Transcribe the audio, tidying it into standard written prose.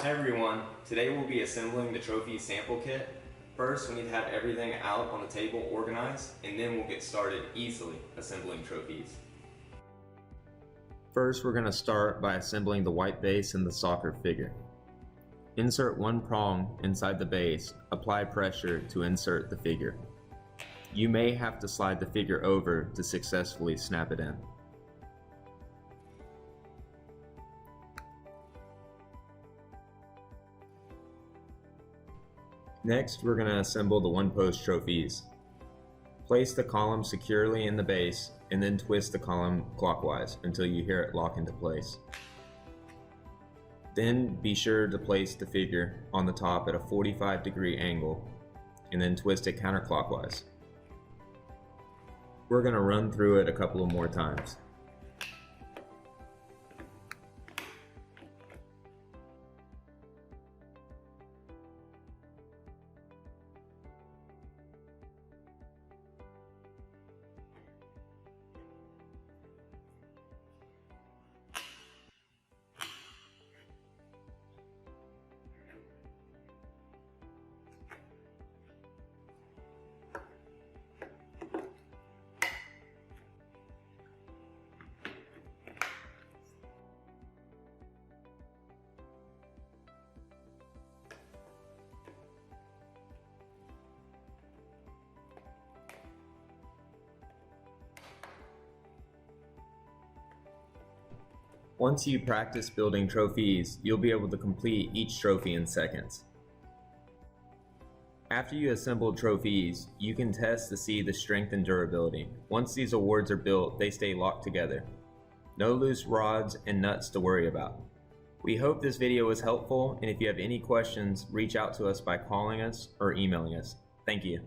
Hi everyone, today we'll be assembling the Troph-Ease sample kit. First, we need to have everything out on the table organized, and then we'll get started easily assembling Troph-Ease. First, we're going to start by assembling the white base and the soccer figure. Insert one prong inside the base, apply pressure to insert the figure. You may have to slide the figure over to successfully snap it in. Next, we're going to assemble the one-post Troph-Ease. Place the column securely in the base and then twist the column clockwise until you hear it lock into place. Then be sure to place the figure on the top at a 45-degree angle and then twist it counterclockwise. We're going to run through it a couple of more times. Once you practice building Troph-Ease, you'll be able to complete each trophy in seconds. After you assemble Troph-Ease, you can test to see the strength and durability. Once these awards are built, they stay locked together. No loose rods and nuts to worry about. We hope this video was helpful, and if you have any questions, reach out to us by calling us or emailing us. Thank you.